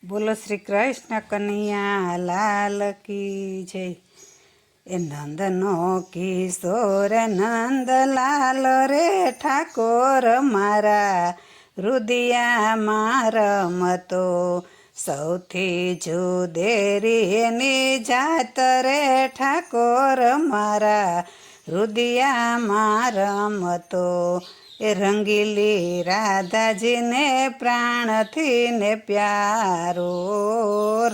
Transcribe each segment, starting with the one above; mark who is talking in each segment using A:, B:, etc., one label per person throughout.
A: બોલો શ્રી કૃષ્ણ કનૈયા લાલ કી જય। એ નંદનો કિશોર નંદલાલ રે ઠાકોર મારા રુદિયામાં રમતો સૌથી જુદેરી એની જાત રે ઠાકોર મારા રુદિયામાં રમતો। એ રંગીલી રાધાજીને પ્રાણથી ને પ્યારો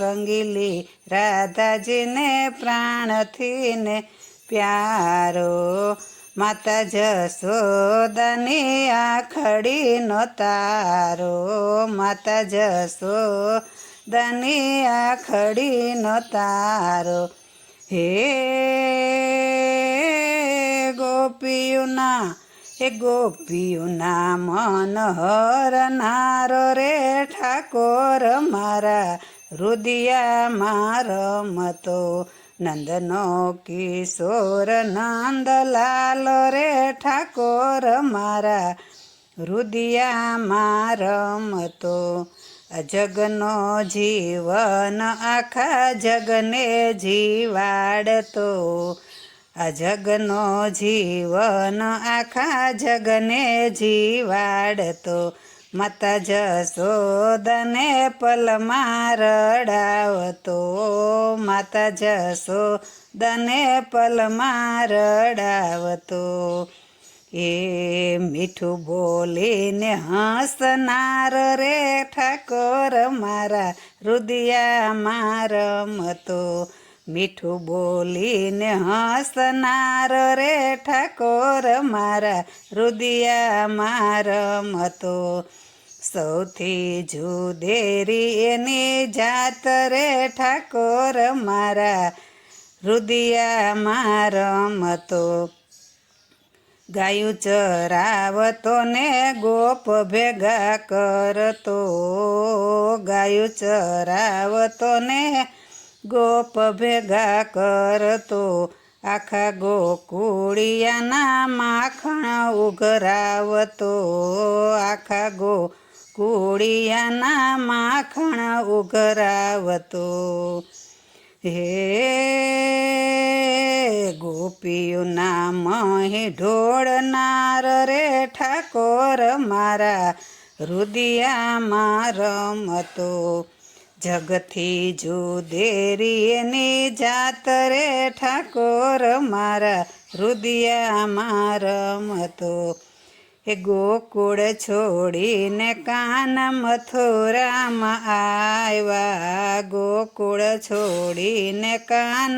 A: રંગીલી રાધાજીને પ્રાણથી ને પ્યારો માતા જશોદાની આખડીનો તારો માતા જશોદાની આખડીનો તારો। હે ગોપીઓના એ ગોપીઓના મન હરનારો રે ઠાકોર મારા રુદિયામાં રમતો નંદનો કિશોર નંદલાલ રે ઠાકોર મારા રુદિયામાં રમતો। જગનો જીવન આખા જગને જીવાડતો આ જગનો જીવન આખા જગને જીવાડતો માતા જશોદાને પલમાં રડાવતો માતા જશોદાને પલમાં રડાવતો। એ મીઠું બોલીને હસનાર રે ઠાકોર મારા રુદિયામાં રમતો મીઠું બોલીને હસનાર રે ઠાકોર મારા રુદિયામાં રમતો। સૌથી જુદેરી એની જાત રે ઠાકોર મારા રુદિયામાં રમતો। ગાયું ચરાવતો ને ગોપ ભેગા કરતો ગાયું ચરાવતો ને ગોપ ભેગા કરતો આખા ગોકુળિયાના માખણ ઉઘરાવતો આખા ગોકુળિયાના માખણ ઉઘરાવતો। હે ગોપીઓના મહી ઢોળનાર રે ઠાકોર મારા રુદિયામાં રમતો જગથી જુદેરી એની જાત રે ઠાકોર મારા રુદિયામાં રમતો। એ ગોકુળ છોડીને કાન મથુરામાં આવ્યા ગોકુળ છોડીને કાન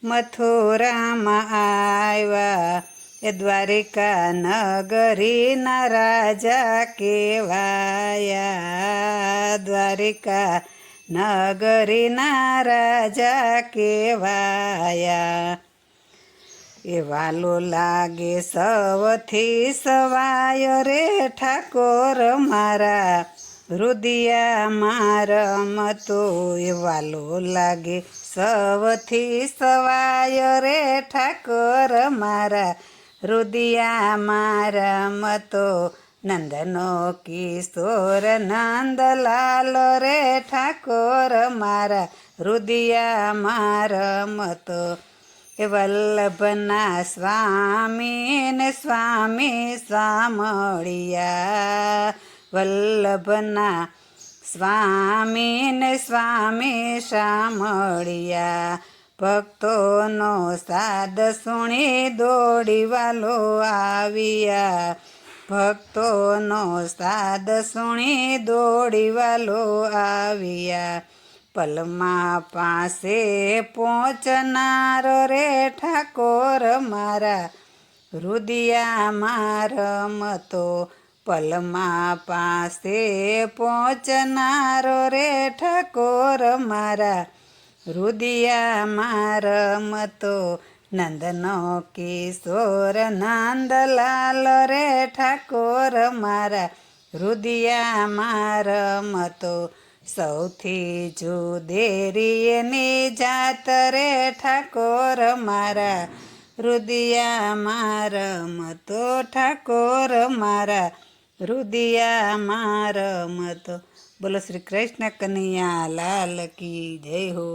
A: મથુરામાં આવ્યા। એ દ્વારિકા નગરીના રાજા કહેવાયા દ્વારિકા નગરીના રાજા કહેવાયા। એ વાલો લાગે સૌથી સવાય રે ઠાકોર મારા રુદિયામાં રમતો એ વાલો લાગે સૌથી સવાય રે ઠાકોર મારા રુદિયામાં રમતો નંદનો કિશોર નંદલાલ રે ઠાકોર મારા રુદિયામાં રમતો। એ વલ્લભના સ્વામી ને સ્વામી સામળિયા વલ્લભના સ્વામી ને સ્વામી સામળિયા ભક્તોનો સાદ સુણી દોડી વાલો આવ્યા ભક્તોનો સાદ સુણી દોડી વાલો આવ્યા। પલમાં પાસે પહોંચનાર રે ઠાકોર મારા રુદિયામાં રમતો પલમાં પાસે પહોંચનાર રે ઠાકોર મારા રુદિયામાં રમતો નંદનો કિશોર નંદલાલ રે ઠાકોર મારા રુદિયામાં રમતો સૌથી જુદેરી એની જાત રે ઠાકોર મારા રુદિયામાં રમતો ઠાકોર મારા રુદિયામાં રમતો। બોલો શ્રી કૃષ્ણ કનૈયા લાલ કી જય હો.